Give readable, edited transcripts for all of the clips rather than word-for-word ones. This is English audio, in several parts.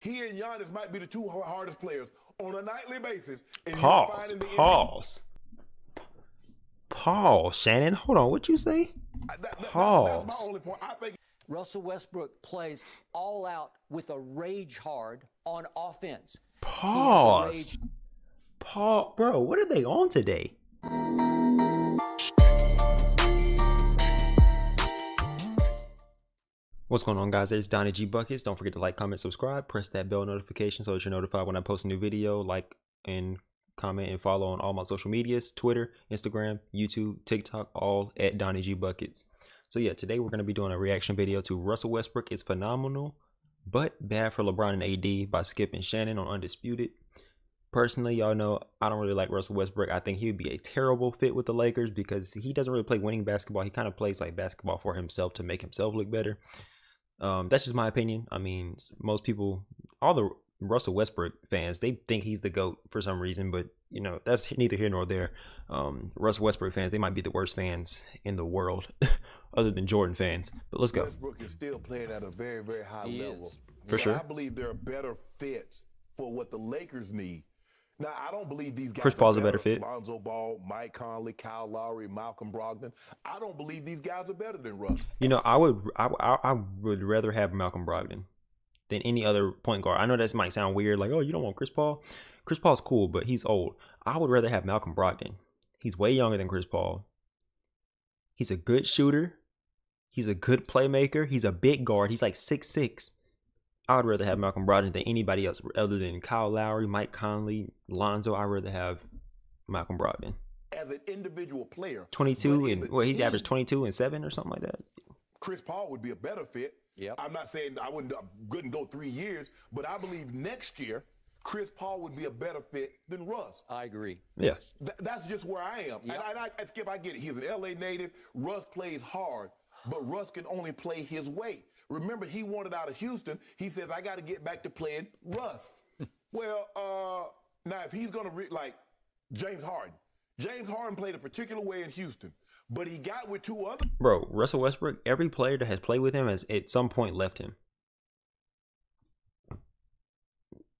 He and Giannis might be the two hardest players on a nightly basis. And Pause. Shannon, hold on. What you say? Pause. That's my only point. I think Russell Westbrook plays all out with a rage hard on offense. Pause. Bro, what are they on today? What's going on, guys? It's DonnyGBuckets. Don't forget to like, comment, subscribe. Press that bell notification so that you're notified when I post a new video. Like and comment and follow on all my social medias: Twitter, Instagram, YouTube, TikTok, all at DonnyGBuckets. So yeah, today we're going to be doing a reaction video to Russell Westbrook is phenomenal, but bad for LeBron and AD by Skip and Shannon on Undisputed. Personally, y'all know I don't really like Russell Westbrook. I think he would be a terrible fit with the Lakers because he doesn't really play winning basketball. He kind of plays like basketball for himself to make himself look better. That's just my opinion. I mean, most people, all the Russell Westbrook fans, they think he's the GOAT for some reason, but you know, that's neither here nor there. Russell Westbrook fans, they might be the worst fans in the world other than Jordan fans. But let's go. Westbrook is still playing at a very, very high level. For sure. I believe there are better fits for what the Lakers need. Now, I don't believe these guys. Chris Paul's a better fit. Lonzo Ball, Mike Conley, Kyle Lowry, Malcolm Brogdon. I don't believe these guys are better than Russ. You know, I would rather have Malcolm Brogdon than any other point guard. I know that might sound weird, like, oh, you don't want Chris Paul. Chris Paul's cool, but he's old. I would rather have Malcolm Brogdon. He's way younger than Chris Paul. He's a good shooter. He's a good playmaker. He's a big guard. He's like 6'6". I would rather have Malcolm Brogdon than anybody else other than Kyle Lowry, Mike Conley, Lonzo. I'd rather have Malcolm Brogdon. As an individual player. 22 and what, he's averaged 22 and 7 or something like that. Chris Paul would be a better fit. Yep. I'm not saying I couldn't go 3 years, but I believe next year Chris Paul would be a better fit than Russ. I agree. Yeah. That's just where I am. Yep. And Skip, I get it. He's an LA native. Russ plays hard, but Russ can only play his way. Remember, he wanted out of Houston. He says, I got to get back to playing Russ. Well, now if he's going to, like James Harden played a particular way in Houston, but he got with two other. Bro, Russell Westbrook, every player that has played with him has at some point left him.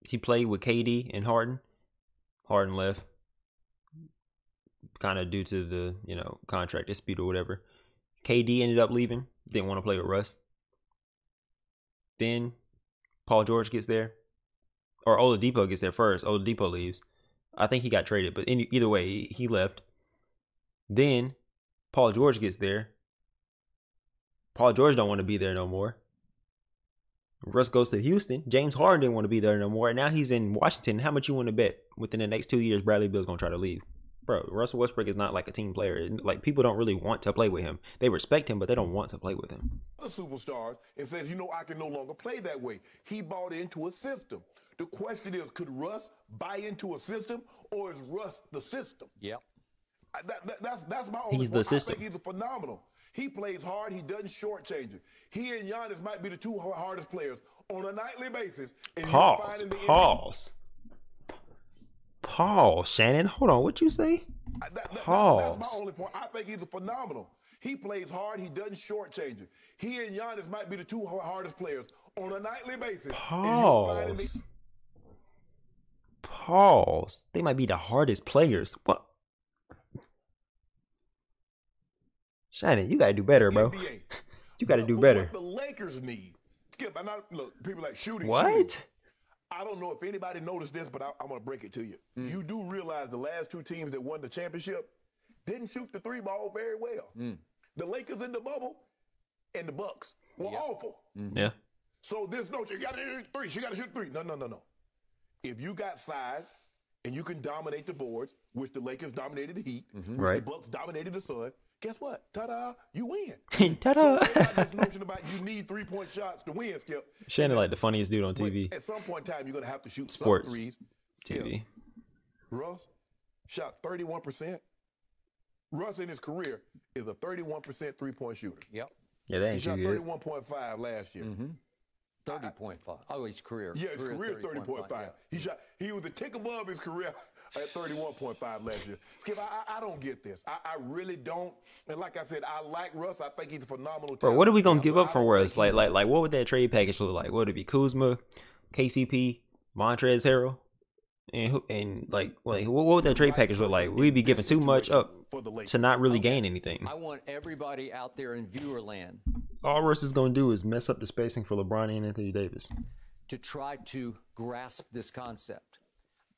He played with KD and Harden. Harden left. Kind of due to the, you know, contract dispute or whatever. KD ended up leaving. Didn't want to play with Russ. Then Paul George gets there, or Oladipo gets there first. Oladipo leaves. I think he got traded, but either way, he left. Then Paul George gets there. Paul George don't want to be there no more. Russ goes to Houston. James Harden didn't want to be there no more. And now he's in Washington. How much you want to bet within the next 2 years Bradley Beal's going to try to leave? Bro, Russell Westbrook is not like a team player. Like, people don't really want to play with him. They respect him, but they don't want to play with him. The superstars and says, you know, I can no longer play that way. He bought into a system. The question is, could Russ buy into a system, or is Russ the system? Yep. That's my only He's point. the system. I think he's phenomenal. He plays hard. He doesn't shortchange it. He and Giannis might be the two hardest players on a nightly basis. And Pause, Shannon. Hold on. What you say? Pause. That's my only point. I think he's phenomenal. He plays hard. He doesn't shortchange it. He and Giannis might be the two hardest players on a nightly basis. Pause. They might be the hardest players. What? Shannon, you gotta do better, bro. You gotta do better. What the Lakers need. Skip, look, people like shooting. What? I don't know if anybody noticed this, but I'm going to break it to you. You do realize the last two teams that won the championship didn't shoot the three ball very well. The Lakers in the bubble and the Bucks were awful. Yeah. So there's no, you got to shoot three. You got to shoot three. No. If you got size and you can dominate the boards, which the Lakers dominated the Heat, right? The Bucks dominated the Sun. Guess what? Ta-da! You win. Ta-da! So this notion about you need 3-point shots to win, Skip. Shannon like the funniest dude on TV. At some point in time, you're gonna have to shoot sports some threes. TV. Russ shot 31%. Russ in his career is a 31% 3-point shooter. Yep. Yeah, that ain't he shot too good. 31.5 last year. 30.5. Oh, his career. Yeah, his career is 30.5. Yeah. He was a tick above his career at 31.5 last year. Skip, I don't get this. I really don't. And like I said, I like Russ. I think he's a phenomenal talent. Bro, what are we gonna give up for Russ? Like, what would that trade package look like? Would it be Kuzma, KCP, Montrezl Harrell, and like what would that trade package look like? We'd be giving too much up to not really gain anything. I want everybody out there in viewer land. All Russ is gonna do is mess up the spacing for LeBron and Anthony Davis. To try to grasp this concept.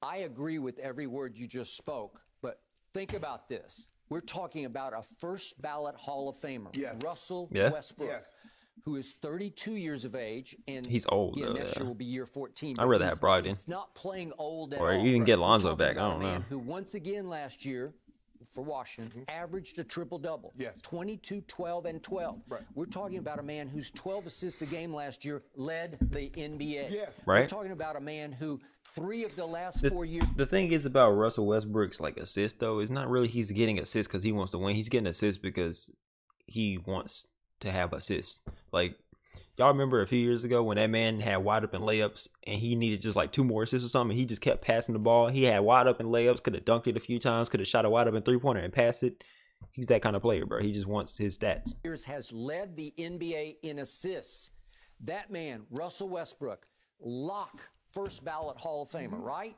I agree with every word you just spoke, but think about this. We're talking about a first ballot Hall of Famer, Russell Westbrook, who is 32 years of age, and he's old. Next year will be year 14. I'd rather have Brogdon. He's not playing old at or all. you can get Lonzo back. I don't know. Who once again last year for Washington averaged a triple-double. 22, 12, and 12. We're talking about a man whose 12 assists a game last year led the NBA. We're talking about a man who 3 of the last 4 years. The thing is about Russell Westbrook's like assist though, is not really he's getting assists because he wants to win. He's getting assists because he wants to have assists. Like, y'all remember a few years ago when that man had wide open layups and he needed just like 2 more assists or something. He just kept passing the ball. He had wide open layups, could have dunked it a few times, could have shot a wide open 3-pointer and passed it. He's that kind of player, bro. He just wants his stats. Has led the NBA in assists. That man, Russell Westbrook, lock first ballot Hall of Famer, right?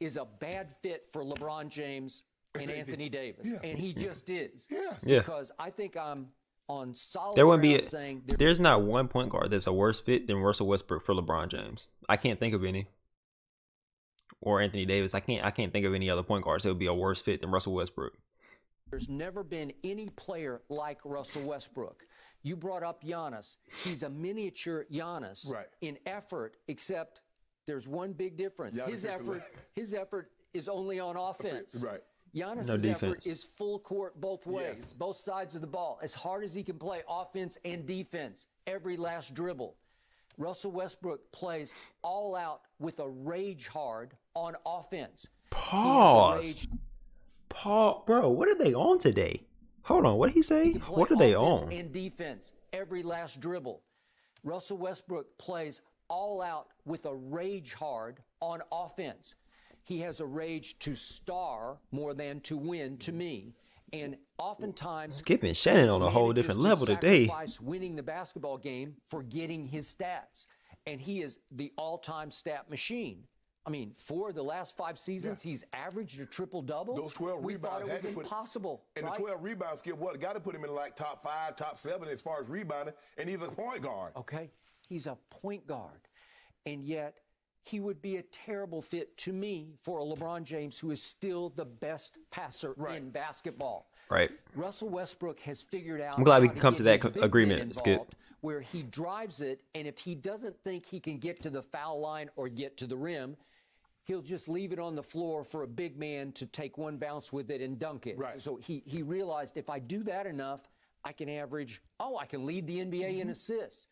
Is a bad fit for LeBron James and Anthony Davis. And he just is. Because I think I'm on solid there wouldn't be saying there's not one point guard that's a worse fit than Russell Westbrook for LeBron James. I can't think of any. Or Anthony Davis. I can't think of any other point guards that would be a worse fit than Russell Westbrook. There's never been any player like Russell Westbrook. You brought up Giannis. He's a miniature Giannis in effort, except there's one big difference. His effort is only on offense. Giannis' effort is full court both ways, both sides of the ball, as hard as he can play offense and defense, every last dribble. Russell Westbrook plays all out with a rage hard on offense. Pause. Bro, what are they on today? Hold on, what did he say? What are they on? And defense, every last dribble. Russell Westbrook plays all out with a rage hard on offense. He has a rage to star more than to win, to me. And oftentimes, skipping Shannon on a whole different level today. Winning the basketball game, forgetting his stats. And he is the all-time stat machine. I mean, for the last 5 seasons, he's averaged a triple-double. Those 12 we rebounds. thought it was impossible. And the 12 rebounds, Skip, what? Got to put him in like top 5, top 7 as far as rebounding. And he's a point guard. Okay, he's a point guard. And yet, he would be a terrible fit to me for a LeBron James who is still the best passer in basketball. Russell Westbrook has figured out. I'm glad we can come to that agreement, Skip. Where he drives it, and if he doesn't think he can get to the foul line or get to the rim, he'll just leave it on the floor for a big man to take one bounce with it and dunk it. So he realized if I do that enough, I can average, I can lead the NBA in assists.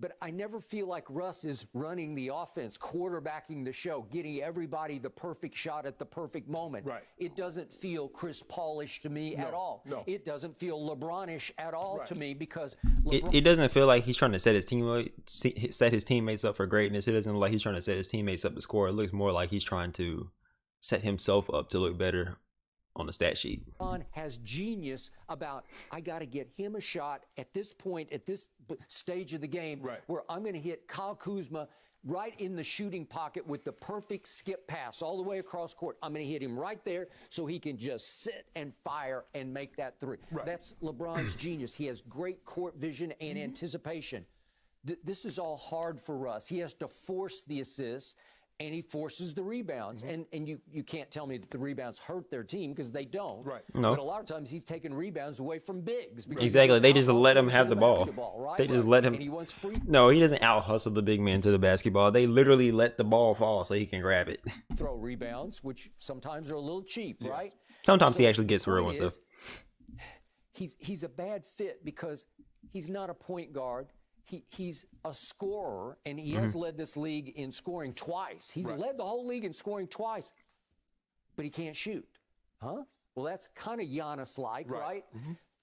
But I never feel like Russ is running the offense, quarterbacking the show, getting everybody the perfect shot at the perfect moment. It doesn't feel Chris Paul-ish to me at all. It doesn't feel LeBron-ish at all to me because it doesn't feel like he's trying to set his teammates up for greatness. It doesn't look like he's trying to set his teammates up to score. It looks more like he's trying to set himself up to look better on the stat sheet. LeBron has genius about, I got to get him a shot at this point, at this stage of the game, where I'm going to hit Kyle Kuzma right in the shooting pocket with the perfect skip pass all the way across court. I'm going to hit him right there so he can just sit and fire and make that three. That's LeBron's genius. He has great court vision and anticipation. This is all hard for Russ. He has to force the assists. And he forces the rebounds. And you can't tell me that the rebounds hurt their team because they don't. No. But a lot of times he's taking rebounds away from bigs. Exactly. They just let him have the ball. They just let him. And he wants free. No, he doesn't out-hustle the big man to the basketball. They literally let the ball fall so he can grab it. Throw rebounds, which sometimes are a little cheap, right? Sometimes he actually gets real ones, though. He's a bad fit because he's not a point guard. He's a scorer, and he has led this league in scoring twice. He's led the whole league in scoring twice, but he can't shoot. Well, that's kind of Giannis-like, right?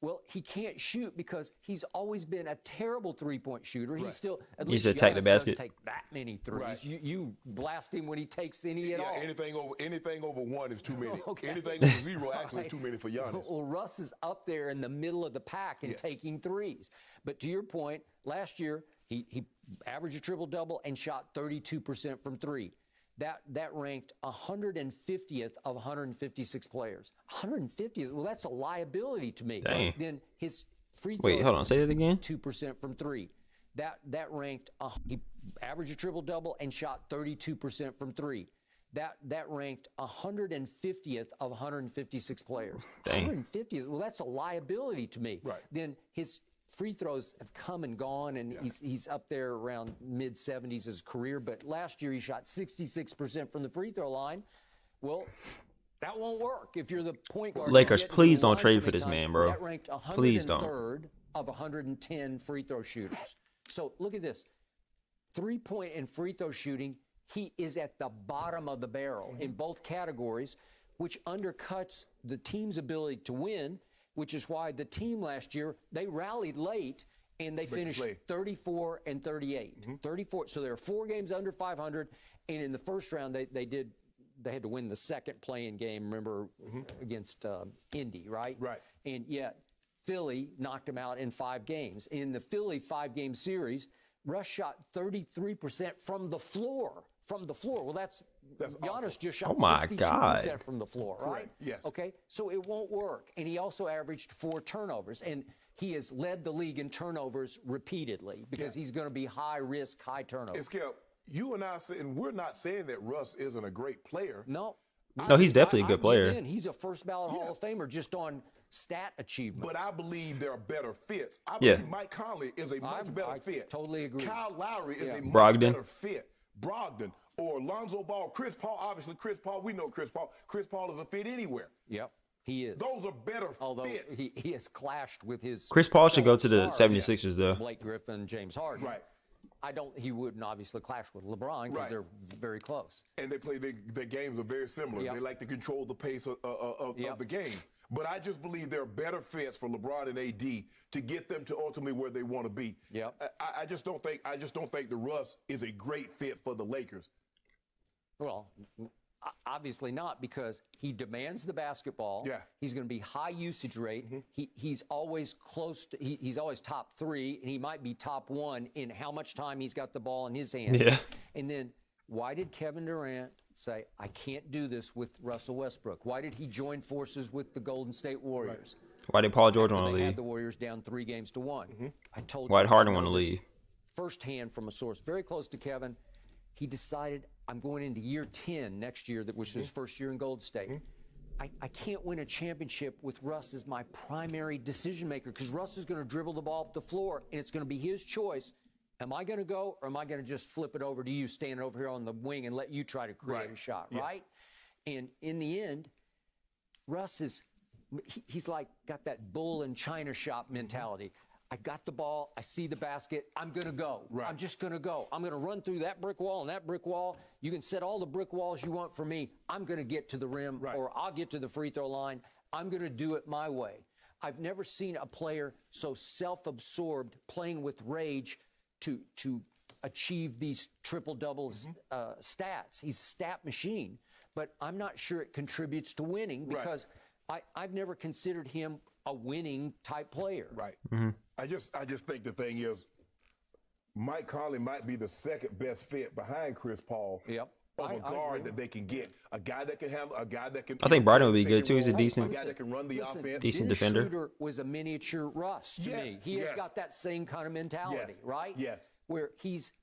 Well, he can't shoot because he's always been a terrible three-point shooter. He's still, at least attack the basket. Take that many threes. You blast him when he takes any at all. Anything over 1 is too many. Anything over 0 actually is too many for Giannis. Well, Russ is up there in the middle of the pack and taking threes. But to your point, last year He averaged a triple-double and shot 32% from three. That ranked 150th of 156 players. 150th? Well, that's a liability to me. Dang. Then his free throws. Wait, hold on. Say that again. 2% from three. That ranked. He averaged a triple-double and shot 32% from three. That ranked 150th of 156 players. Dang. 150th. Well, that's a liability to me. Right. Then his free throws have come and gone, and he's up there around mid-70s his career. But last year he shot 66% from the free throw line. Well, that won't work if you're the point guard. Lakers, please don't trade for this man, bro. That ranked 103rd Please don't. of 110 free throw shooters. So look at this. 3-point and free throw shooting, he is at the bottom of the barrel in both categories, which undercuts the team's ability to win, which is why the team last year, they rallied late and they finished 34 and 38. 34. So they were 4 games under 500, and in the first round they had to win the second play-in game, remember, against Indy, right? Right. And yet Philly knocked them out in 5 games. In the Philly 5-game series, Russ shot 33% from the floor. From the floor. Well, that's Giannis awful. just shot 62% from the floor, right? Correct. Yes. Okay, so it won't work. And he also averaged 4 turnovers. And he has led the league in turnovers repeatedly because he's going to be high risk, high turnover. And Skip, you and I saying we're not saying that Russ isn't a great player. No. No, he's definitely a good player. He's a first ballot Hall of Famer just on stat achievements. But I believe there are better fits. I believe Mike Conley is a much better I fit. totally agree. Kyle Lowry is a much Brogdon. better fit. Brogdon or Lonzo Ball. Chris Paul, obviously Chris Paul, we know Chris Paul. Chris Paul is a fit anywhere. Yep, he is. Those are better Although fits. he has clashed with his Chris Paul should go to the stars. 76ers, though. Blake Griffin, James Harden. Right. He wouldn't obviously clash with LeBron because they're very close. And they play their games are very similar. Yep. They like to control the pace of the game. But I just believe there are better fits for LeBron and AD to get them to ultimately where they want to be. Yep. I just don't think the Russ is a great fit for the Lakers. Well, obviously not, because he demands the basketball. Yeah. He's going to be high usage rate. He's always close to, he's always top 3, and he might be top 1 in how much time he's got the ball in his hands. Yeah. And then why did Kevin Durant say, I can't do this with Russell Westbrook? Why did he join forces with the Golden State Warriors? Why did Paul George want to They had leave? the Warriors down 3-1. I told Why you. did Harden I want know to this leave? firsthand from a source very close to Kevin. He decided, I'm going into year 10 next year, which is his first year in Golden State. I can't win a championship with Russ as my primary decision maker, because Russ is going to dribble the ball up the floor, and it's going to be his choice. Am I going to go, or am I going to just flip it over to you standing over here on the wing and let you try to create a shot, right? And in the end, Russ is, he's like got that bull in China shop mentality. I got the ball. I see the basket. I'm going to go. Right. I'm just going to go. I'm going to run through that brick wall and that brick wall. You can set all the brick walls you want for me. I'm going to get to the rim, or I'll get to the free throw line. I'm going to do it my way. I've never seen a player so self-absorbed, playing with rage to achieve these triple-double stats. He's a stat machine. But I'm not sure it contributes to winning, because I've never considered him a winning type player. Right. I just think the thing is, Mike Conley might be the second best fit behind Chris Paul. Yep. Of a guard that they can get, a guy that can handle, a guy that can. I think Brogdon would be good too. He's a decent, guy that can run the offense. decent Dennis defender. Schroeder was a miniature Russ to me. He has got that same kind of mentality, right? Yes. Where he's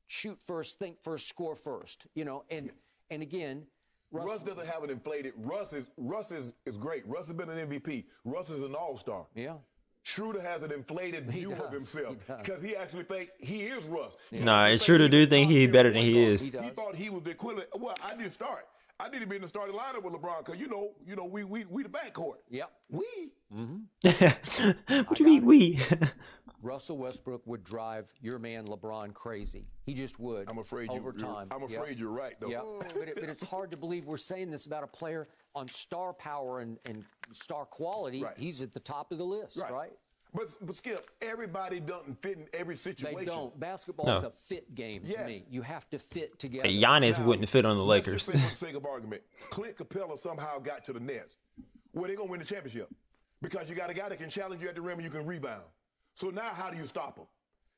shoot first, think first, score first. You know, and again, Russ doesn't have an inflated. Russ is great. Russ has been an MVP. Russ is an all-star. Yeah. Schroeder has an inflated view of himself because he actually thinks he is Russ. Nah, and Schroeder do think he's better than he is. He thought he was the equivalent. Well, I didn't start. I need to be in the starting lineup with LeBron because you know we the backcourt. Yep. What you mean we? Russell Westbrook would drive your man LeBron crazy. He just would. I'm afraid over time. I'm afraid you're right, though. Yeah, but it's hard to believe we're saying this about a player on star power and star quality. Right. He's at the top of the list, right? But Skip, everybody doesn't fit in every situation. They don't. Basketball is a fit game to me. You have to fit together. Hey, Giannis wouldn't fit on the Lakers. Let's just say, for the sake of argument, Clint Capella somehow got to the Nets. Well, they're going to win the championship because you got a guy that can challenge you at the rim and you can rebound. So now how do you stop him?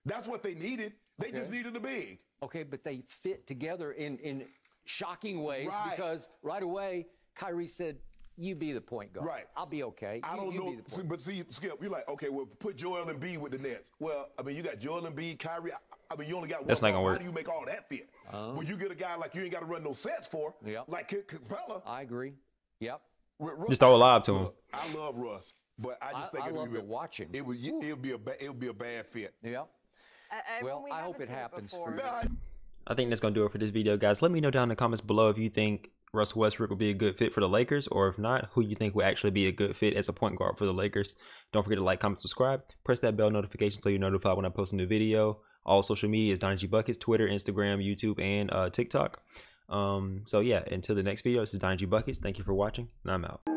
That's what they needed. They just needed a big. Okay, but they fit together in shocking ways because right away Kyrie said, "You be the point guard. Right. I'll be okay." I don't know, but see, Skip, you're like, okay, well, put Joel Embiid with the Nets. Well, I mean, you got Joel Embiid, Kyrie. I mean, you only got one. That's not gonna work. How do you make all that fit? Well, you get a guy like you ain't got to run no sets for, like Capella. I agree. Yep. Just throw a lob to him. I love Russ, but I just think I love to watch him. It would be a bad fit. Yep. Well, I hope it happens for you. I think that's going to do it for this video, guys. Let me know down in the comments below if you think Russell Westbrook will be a good fit for the Lakers, or if not, who you think will actually be a good fit as a point guard for the Lakers. Don't forget to like, comment, subscribe. Press that bell notification so you're notified when I post a new video. All social media is DonnyGBuckets, Twitter, Instagram, YouTube, and TikTok. So yeah, until the next video, this is DonnyGBuckets. Thank you for watching, and I'm out.